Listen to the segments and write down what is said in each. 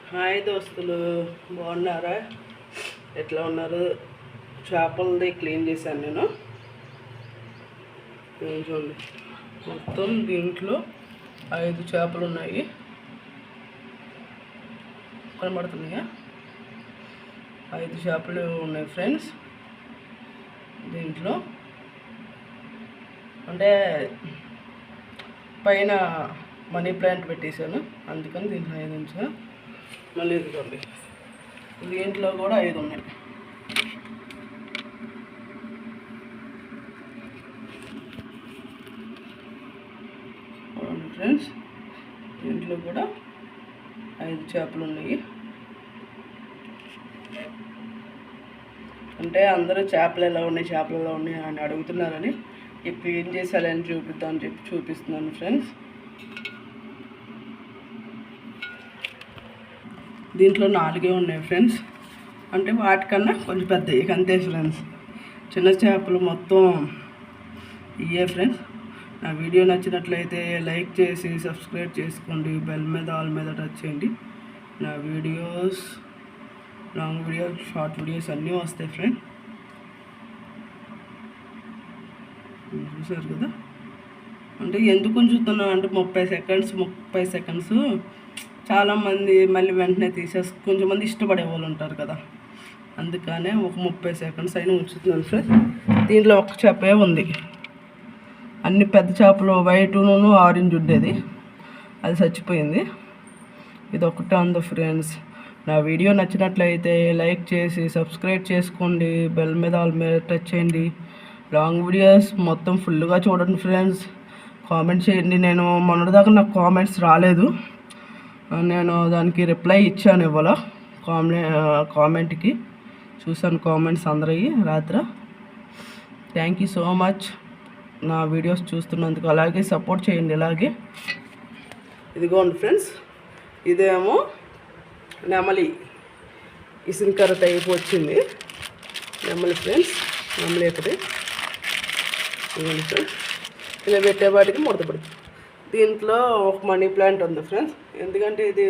Hi దోస్తులు, బాగున్నారా? ఎట్లా ఉన్నారు? చేపలది క్లీన్ చేశాను నేను. చూడండి, మొత్తం దీంట్లో 5 చేపలు ఉన్నాయి. కనబడుతున్నాయా? 5 చేపలు ఉన్నాయి ఫ్రెండ్స్. దీంట్లో అంటే పైన మనీ ప్లాంట్ పెట్టేశాను, అందుకని దీంట్లో 5 ఉంచాను. మళ్ళీ ఇదిగోండి, దీంట్లో కూడా 5 ఉన్నాయి. ఫ్రెండ్స్, దీంట్లో కూడా 5 చేపలు ఉన్నాయి. అంటే అందరూ చేపలు ఎలా ఉన్నాయి అని అడుగుతున్నారని ఇప్పుడు ఏం చేశారని చూపిద్దామని చెప్పి చూపిస్తున్నాను ఫ్రెండ్స్. దీంట్లో 4 ఉన్నాయి ఫ్రెండ్స్. అంటే వాటికన్నా కొంచెం పెద్దవి అంతే ఫ్రెండ్స్. చిన్న చేపలు మొత్తం ఇవే ఫ్రెండ్స్. నా వీడియో నచ్చినట్లయితే లైక్ చేసి సబ్స్క్రైబ్ చేసుకోండి. బెల్ మీద ఆల్ మీద టచ్ చేయండి. నా videos long videos, short videos అన్నీ వస్తాయి ఫ్రెండ్. చూసారు కదా? అంటే ఎందుకు ఉంచుతున్నా అంటే 30 సెకండ్స్ చాలామంది మళ్ళీ వెంటనే కొంచెం మంది ఇష్టపడే వాళ్ళు ఉంటారు కదా, అందుకనే ఒక 30 సెకండ్స్ అయినా ఉంచుతున్నాను ఫ్రెండ్స్. దీంట్లో ఒక చేపే ఉంది. అన్ని పెద్ద చేపలు వైట్ను ఆరెంజ్ ఉండేది, అది చచ్చిపోయింది. ఇది ఒకటే ఉంది ఫ్రెండ్స్. నా వీడియో నచ్చినట్లయితే లైక్ చేసి సబ్స్క్రైబ్ చేసుకోండి. బెల్ మీద ఆల్ మీద టచ్ చేయండి. లాంగ్ వీడియోస్ మొత్తం ఫుల్గా చూడండి ఫ్రెండ్స్. కామెంట్ చేయండి. నేను మొన్నటిదాకా నాకు కామెంట్స్ రాలేదు, నేను దానికి రిప్లై ఇచ్చాను ఇవాళ. కామెంట్కి చూసాను కామెంట్స్ అందరివి రాత్రి. థ్యాంక్ యూ సో మచ్ నా వీడియోస్ చూస్తున్నందుకు. అలాగే సపోర్ట్ చేయండి. ఇలాగే ఇదిగోండి ఫ్రెండ్స్, ఇదేమో నెమలి ఇసుకర టైప్ వచ్చింది. నెమలి ఫ్రెండ్స్, నెమలి ఒకటి. ఇదిగోండి ఫ్రెండ్స్, ఇలా పెట్టేవాటికి ముడతపడుతుంది. దీంట్లో ఒక మనీ ప్లాంట్ ఉంది ఫ్రెండ్స్. ఎందుకంటే ఇది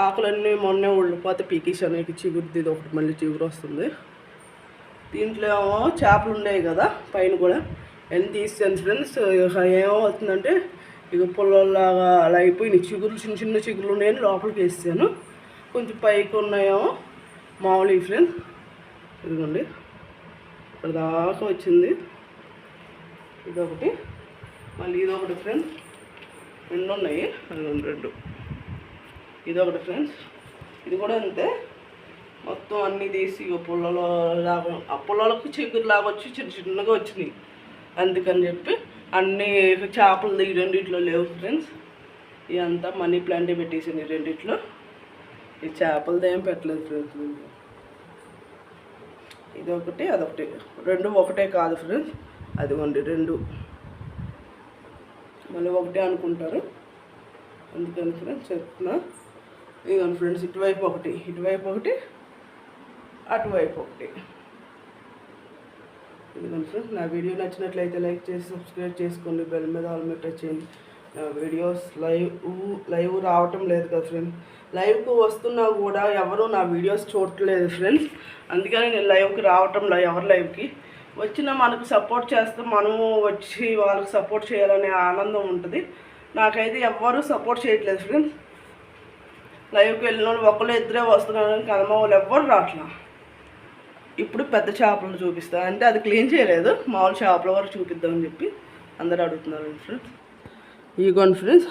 ఆకులన్నీ మొన్నే ఉళ్ళిపోతే పీకేసాను. ఇక చిగురుది, ఇది ఒకటి మళ్ళీ చిగురు వస్తుంది. దీంట్లో ఏమో చేపలు ఉన్నాయి కదా పైన కూడా, ఎన్ని తీసాను ఫ్రెండ్స్. ఏమవుతుందంటే ఇక పుల్లలాగా అలా అయిపోయినాయి. చిగురులు చిన్న చిన్న చిగురులు ఉన్నాయని లోపలికి వేసాను. కొంచెం పైకి ఉన్నాయేమో మామూలు ఫ్రెండ్స్. ఇదిగోండి, ఇక్కడ దాకా వచ్చింది. ఇదొకటి, మళ్ళీ ఇదొకటి ఫ్రెండ్స్. 2 ఉన్నాయి, 2. ఇదొకటి ఫ్రెండ్స్. ఇది కూడా అంతే, మొత్తం అన్నీ తీసి పుల్లలో లాగా, ఆ పుల్లలకు చిగురు లాగా వచ్చి చిన్న చిన్నగా వచ్చినాయి. అందుకని చెప్పి అన్నీ చేపలు ఈ రెండిట్లో లేవు ఫ్రెండ్స్. ఇదంతా మనీ ప్లాంటే పెట్టేసింది ఈ రెండిట్లో. ఈ చేపలది ఏం పెట్టలేదు ఫ్రెండ్స్. ఇదొకటి, అదొకటి. 2 ఒకటే కాదు ఫ్రెండ్స్. అదిగోండి 2 మళ్ళీ ఒకటే అనుకుంటారు, అందుకని ఫ్రెండ్స్ చెప్తున్నా. ఇదిగోండి ఫ్రెండ్స్, ఇటువైపు ఒకటి, అటువైపు ఒకటి. ఇదిగోండి ఫ్రెండ్స్, నా వీడియో నచ్చినట్లయితే లైక్ చేసి సబ్స్క్రైబ్ చేసుకోండి. బెల్ మీద ఆల్ మీద టచ్ చేయండి. నా వీడియోస్ లైవ్ రావటం లేదు కదా ఫ్రెండ్స్. లైవ్కు వస్తున్నా కూడా ఎవరు నా వీడియోస్ చూడట్లేదు ఫ్రెండ్స్. అందుకని నేను లైవ్కి రావటంలో, ఎవరి లైవ్కి వచ్చినా మనకు సపోర్ట్ చేస్తే మనము వచ్చి వాళ్ళకి సపోర్ట్ చేయాలనే ఆనందం ఉంటుంది. నాకైతే ఎవ్వరూ సపోర్ట్ చేయట్లేదు ఫ్రెండ్స్. లైవ్కి వెళ్ళిన వాళ్ళు ఒకళ్ళు ఇద్దరే వస్తున్నారు, కానీ కదమ వాళ్ళు ఎవ్వరు రావట్లా. ఇప్పుడు పెద్ద చేపలు చూపిస్తాను అంటే అది క్లీన్ చేయలేదు, మామూలు చేపల వరకు చూపిద్దామని చెప్పి అందరూ అడుగుతున్నారు ఫ్రెండ్స్. ఇదిగోండి ఫ్రెండ్స్,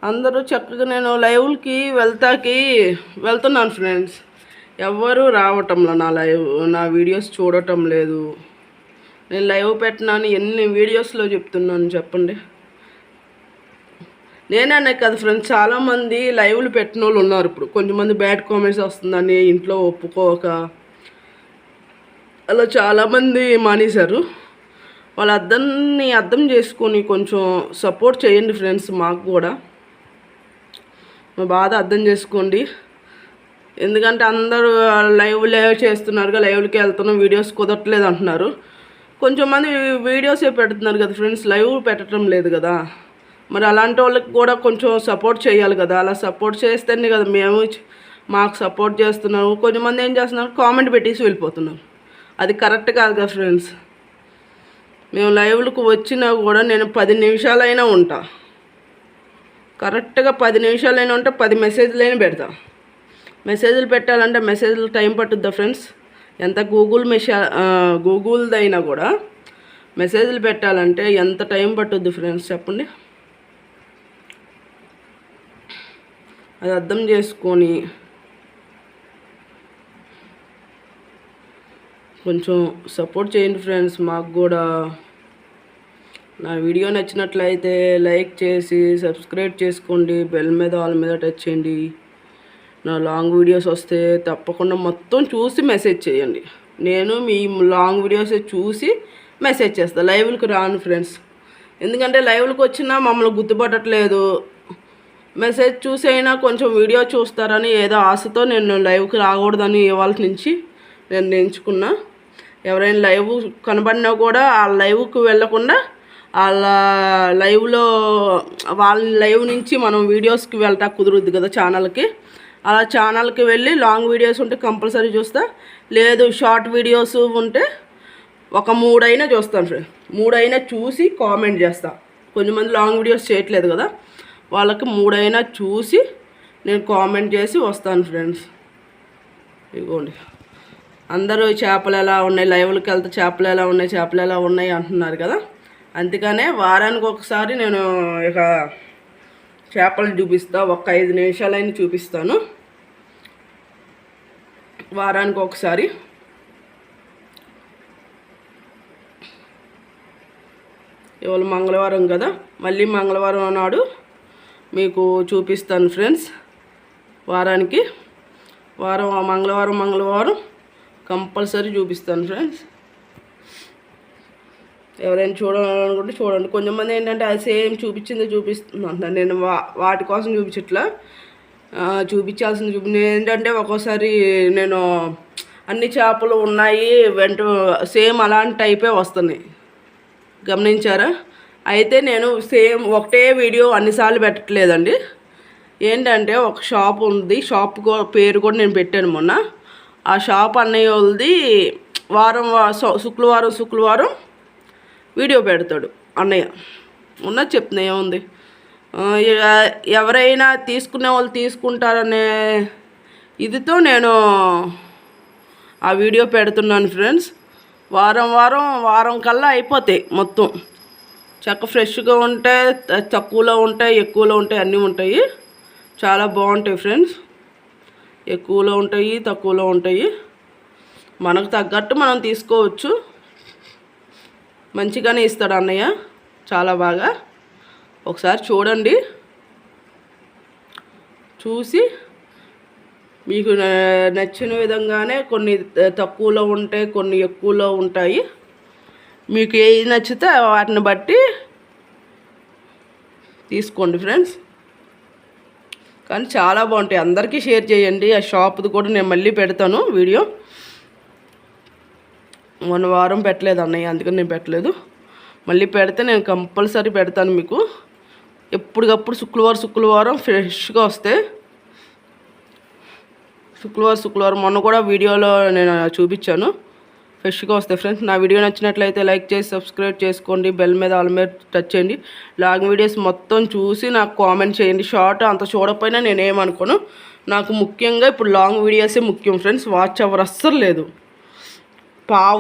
అందరూ చక్కగా నేను లైవ్లకి వెళ్తున్నాను ఫ్రెండ్స్. ఎవ్వరూ రావటంలో నా వీడియోస్ చూడటం లేదు. నేను లైవ్ పెట్టినాను, ఎన్ని వీడియోస్లో చెప్తున్నాను చెప్పండి. నేనే కదా ఫ్రెండ్స్, చాలామంది లైవ్లు పెట్టిన వాళ్ళు ఉన్నారు. ఇప్పుడు కొంతమంది బ్యాడ్ కామెంట్స్ వస్తుందని ఇంట్లో ఒప్పుకోక అలా చాలామంది మానేశారు. వాళ్ళ అర్థం చేసుకొని కొంచెం సపోర్ట్ చేయండి ఫ్రెండ్స్. మాకు కూడా మా బాధ అర్థం చేసుకోండి. ఎందుకంటే అందరూ లైవ్ చేస్తున్నారు, లైవ్లకి వెళ్తున్నాం, వీడియోస్ కుదరట్లేదు అంటున్నారు. కొంచెం మంది వీడియోసే పెడుతున్నారు కదా ఫ్రెండ్స్, లైవ్ పెట్టడం లేదు కదా. మరి అలాంటి వాళ్ళకి కూడా కొంచెం సపోర్ట్ చేయాలి కదా. అలా సపోర్ట్ చేస్తేనే కదా మేము మాకు సపోర్ట్ చేస్తున్నాము. కొంతమంది ఏం చేస్తున్నారు, కామెంట్ పెట్టేసి వెళ్ళిపోతున్నారు. అది కరెక్ట్ కాదు కదా ఫ్రెండ్స్. మేము లైవ్లకు వచ్చినా కూడా నేను 10 నిమిషాలైనా ఉంటా, కరెక్ట్గా 10 నిమిషాలైనా ఉంటే 10 మెసేజ్లైనా పెడతా. మెసేజ్లు పెట్టాలంటే మెసేజ్లు టైం పట్టుద్దా ఫ్రెండ్స్. ఎంత గూగుల్దైనా కూడా మెసేజ్లు పెట్టాలంటే ఎంత టైం పట్టుద్ది ఫ్రెండ్స్ చెప్పండి. అది అర్థం చేసుకొని కొంచెం సపోర్ట్ చేయండి ఫ్రెండ్స్. మాకు కూడా నా వీడియో నచ్చినట్లయితే లైక్ చేసి సబ్స్క్రైబ్ చేసుకోండి, బెల్ మీద ఆల్ మీద టచ్ చేయండి. నా లాంగ్ వీడియోస్ వస్తే తప్పకుండా మొత్తం చూసి మెసేజ్ చేయండి. నేను మీ లాంగ్ వీడియోస్ చూసి మెసేజ్ చేస్తాను. లైవ్లకు రాను ఫ్రెండ్స్, ఎందుకంటే లైవ్లకు వచ్చినా మమ్మల్ని గుర్తుపట్టట్లేదు. మెసేజ్ చూసి అయినా కొంచెం వీడియో చూస్తారని ఏదో ఆశతో నేను లైవ్కి రాకూడదని ఇవాళ నుంచి నేను ఎంచుకున్నా. ఎవరైనా లైవ్ కనబడినా కూడా ఆ లైవ్కి వెళ్ళకుండా వాళ్ళ లైవ్ నుంచి మనం వీడియోస్కి వెళ్తా కుదురుద్ది కదా ఛానల్కి. అలా ఛానల్కి వెళ్ళి లాంగ్ వీడియోస్ ఉంటే కంపల్సరీ చూస్తా, లేదు షార్ట్ వీడియోస్ ఉంటే ఒక 3 అయినా చూస్తాను ఫ్రెండ్స్. 3 అయినా చూసి కామెంట్ చేస్తా. కొంతమంది లాంగ్ వీడియోస్ చేయట్లేదు కదా, వాళ్ళకి 3 అయినా చూసి నేను కామెంట్ చేసి వస్తాను ఫ్రెండ్స్. ఇదిగోండి, అందరూ చేపలు ఎలా ఉన్నాయి, లైవ్లకి వెళ్తే చేపలు ఎలా ఉన్నాయి అంటున్నారు కదా. అందుకనే వారానికి ఒకసారి నేను ఇక చేపలు చూపిస్తా. ఒక 5 నిమిషాలైనా చూపిస్తాను వారానికి ఒకసారి. ఇవాళ మంగళవారం కదా, మళ్ళీ మంగళవారం నాడు మీకు చూపిస్తాను ఫ్రెండ్స్. వారానికి మంగళవారం కంపల్సరీ చూపిస్తాను ఫ్రెండ్స్. ఎవరైనా చూడాలనుకుంటే చూడండి. కొంతమంది ఏంటంటే అది సేమ్ చూపిస్తుంది అంటున్నాను. నేను వాటి కోసం చూపించట్లా, చూపించాల్సింది నేను ఏంటంటే ఒక్కోసారి నేను అన్ని చేపలు ఉన్నాయి సేమ్ అలాంటి టైపే వస్తున్నాయి, గమనించారా? అయితే నేను సేమ్ ఒకటే వీడియో అన్నిసార్లు పెట్టట్లేదండి. ఏంటంటే ఒక షాప్ ఉంది, షాప్ పేరు కూడా నేను పెట్టాను మొన్న. ఆ షాప్ అన్నయ్య వాళ్ళది శుక్రవారం వీడియో పెడతాడు అన్నయ్య. ఉన్నది చెప్తున్నా, ఏముంది, ఎవరైనా తీసుకునే వాళ్ళు తీసుకుంటారనే ఇదితో నేను ఆ వీడియో పెడుతున్నాను ఫ్రెండ్స్. వారం కల్లా అయిపోతాయి మొత్తం. చక్క ఫ్రెష్గా ఉంటాయి, తక్కువలో ఉంటాయి, ఎక్కువలో ఉంటాయి, అన్నీ ఉంటాయి. చాలా బాగుంటాయి ఫ్రెండ్స్. ఎక్కువలో ఉంటాయి, తక్కువలో ఉంటాయి. మనకు తగ్గట్టు మనం తీసుకోవచ్చు. మంచిగానే ఇస్తాడు అన్నయ్య, చాలా బాగా. ఒకసారి చూడండి, చూసి మీకు నచ్చిన విధంగానే కొన్ని తక్కువలో ఉంటాయి, కొన్ని ఎక్కువలో ఉంటాయి. మీకు ఏది నచ్చితే వాటిని బట్టి తీసుకోండి ఫ్రెండ్స్. కానీ చాలా బాగుంటాయి, అందరికీ షేర్ చేయండి. ఆ షాప్ది కూడా నేను మళ్ళీ పెడతాను వీడియో. మొన్న వారం పెట్టలేదు అన్నయ్య, అందుకని నేను పెట్టలేదు. మళ్ళీ పెడితే నేను కంపల్సరీ పెడతాను మీకు. ఎప్పటికప్పుడు శుక్రవారం ఫ్రెష్గా వస్తాయి. శుక్రవారం మొన్న కూడా వీడియోలో నేను చూపించాను, ఫ్రెష్గా వస్తాయి ఫ్రెండ్స్. నా వీడియో నచ్చినట్లయితే లైక్ చేసి సబ్స్క్రైబ్ చేసుకోండి, బెల్ మీద ఆల్ మీద టచ్ చేయండి. లాంగ్ వీడియోస్ మొత్తం చూసి నాకు కామెంట్ చేయండి. షార్ట్ అంత చూడకపోయినా నేనేమనుకోను. నాకు ముఖ్యంగా ఇప్పుడు లాంగ్ వీడియోసే ముఖ్యం ఫ్రెండ్స్. వాచ్ అవర్ అస్సలు లేదు,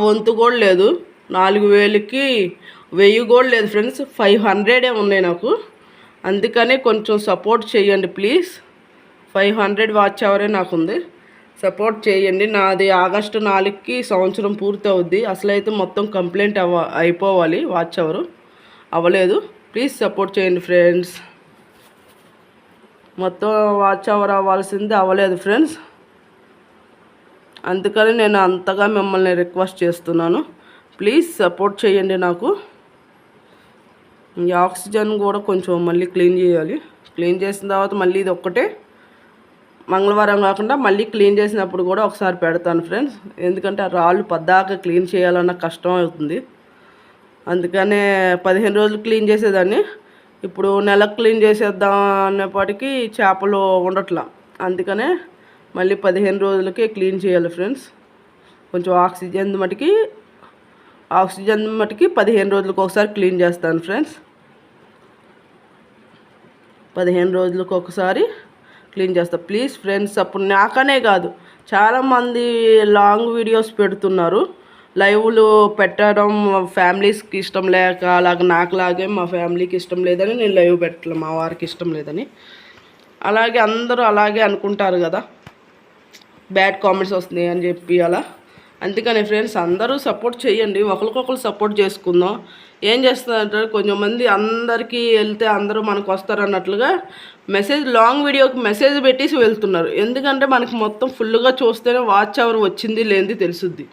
వంతు కూడా లేదు. 4000కి 1000 కూడా లేదు ఫ్రెండ్స్. 500 ఉన్నాయి నాకు. అందుకనే కొంచెం సపోర్ట్ చేయండి ప్లీజ్. 500 వాచ్ అవరే నాకుంది, సపోర్ట్ చేయండి. నాది ఆగస్టు 4కి సంవత్సరం పూర్తి అవుద్ది. అసలైతే మొత్తం కంప్లైంట్ అయిపోవాలి, వాచ్ అవరు అవ్వలేదు. ప్లీజ్ సపోర్ట్ చేయండి ఫ్రెండ్స్. మొత్తం వాచ్ అవర్ అవ్వాల్సింది అవ్వలేదు ఫ్రెండ్స్. అందుకని నేను అంతగా మిమ్మల్ని రిక్వెస్ట్ చేస్తున్నాను, ప్లీజ్ సపోర్ట్ చేయండి నాకు. ఈ ఆక్సిజన్ కూడా కొంచెం మళ్ళీ క్లీన్ చేయాలి. క్లీన్ చేసిన తర్వాత మళ్ళీ ఇది ఒక్కటే మంగళవారం కాకుండా మళ్ళీ క్లీన్ చేసినప్పుడు కూడా ఒకసారి పెడతాను ఫ్రెండ్స్. ఎందుకంటే ఆ రాళ్ళు పద్దాక క్లీన్ చేయాలన్న కష్టం అవుతుంది. అందుకనే 15 రోజులు క్లీన్ చేసేదాన్ని, ఇప్పుడు నెలకు క్లీన్ చేసేద్దాం అనేప్పటికీ చేపలు ఉండట్లా. అందుకనే మళ్ళీ 15 రోజులకే క్లీన్ చేయాలి ఫ్రెండ్స్. కొంచెం ఆక్సిజన్ మటుకి 15 రోజులకు ఒకసారి క్లీన్ చేస్తాను ఫ్రెండ్స్. 15 రోజులకు ఒకసారి క్లీన్ చేస్తా ప్లీజ్ ఫ్రెండ్స్. అప్పుడు నాకనే కాదు, చాలామంది లాంగ్ వీడియోస్ పెడుతున్నారు. లైవ్లు పెట్టడం ఫ్యామిలీస్కి ఇష్టం లేక, అలాగే నాకులాగే మా ఫ్యామిలీకి ఇష్టం లేదని నేను లైవ్ పెట్టలే, మా వారికి ఇష్టం లేదని. అలాగే అందరూ అలాగే అనుకుంటారు కదా, బ్యాడ్ కామెంట్స్ వస్తున్నాయి అని చెప్పి అలా. అందుకని ఫ్రెండ్స్ అందరూ సపోర్ట్ చేయండి, ఒకరికొకరు సపోర్ట్ చేసుకుందాం. ఏం చేస్తారంటే కొంచెం మంది అందరికీ వెళ్తే అందరూ మనకు వస్తారు అన్నట్లుగా లాంగ్ వీడియోకి మెసేజ్ పెట్టేసి వెళ్తున్నారు. ఎందుకంటే మనకి మొత్తం ఫుల్గా చూస్తేనే వాచ్ అవర్ వచ్చింది లేనిది తెలుసుద్ది.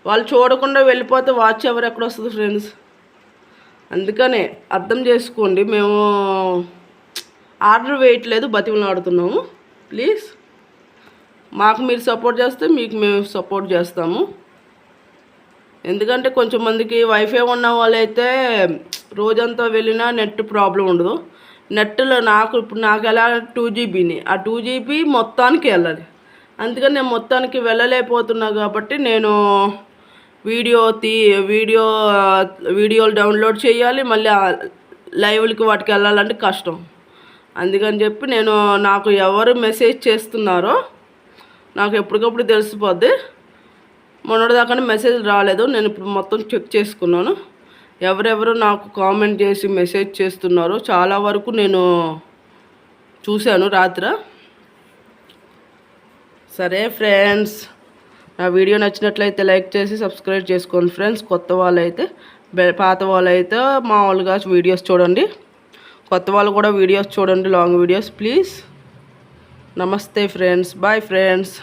వాళ్ళు చూడకుండా వెళ్ళిపోతే వాచ్ అవర్ ఎక్కడ వస్తుంది ఫ్రెండ్స్? అందుకనే అర్థం చేసుకోండి. మేము ఆర్డర్ వేయట్లేదు, బతిమలాడుతున్నాము. ప్లీజ్ మాకు మీరు సపోర్ట్ చేస్తే మీకు మేము సపోర్ట్ చేస్తాము. ఎందుకంటే కొంచెం మందికి వైఫై ఉన్న వాళ్ళైతే రోజంతా వెళ్ళినా నెట్ ప్రాబ్లం ఉండదు. నెట్లో ఇప్పుడు నాకు ఎలా 2 జీబీని, ఆ 2 జీబీ మొత్తానికి వెళ్ళాలి. అందుకని నేను మొత్తానికి వెళ్ళలేకపోతున్నా కాబట్టి నేను వీడియోలు డౌన్లోడ్ చేయాలి, మళ్ళీ లైవ్లకి వాటికి వెళ్ళాలంటే కష్టం. అందుకని చెప్పి నాకు ఎవరు మెసేజ్ చేస్తున్నారో నాకు ఎప్పటికప్పుడు తెలిసిపోద్ది. మొన్నటిదాకానే మెసేజ్ రాలేదు, నేను ఇప్పుడు మొత్తం చెక్ చేసుకున్నాను. ఎవరెవరు నాకు కామెంట్ చేసి మెసేజ్ చేస్తున్నారో చాలా వరకు నేను చూశాను రాత్రి. సరే ఫ్రెండ్స్, నా వీడియో నచ్చినట్లయితే లైక్ చేసి సబ్స్క్రైబ్ చేసుకోండి ఫ్రెండ్స్. కొత్త వాళ్ళైతే పాత వాళ్ళైతే మామూలుగా వీడియోస్ చూడండి, కొత్త వాళ్ళు కూడా వీడియోస్ చూడండి, లాంగ్ వీడియోస్ ప్లీజ్. నమస్తే ఫ్రెండ్స్, బాయ్ ఫ్రెండ్స్.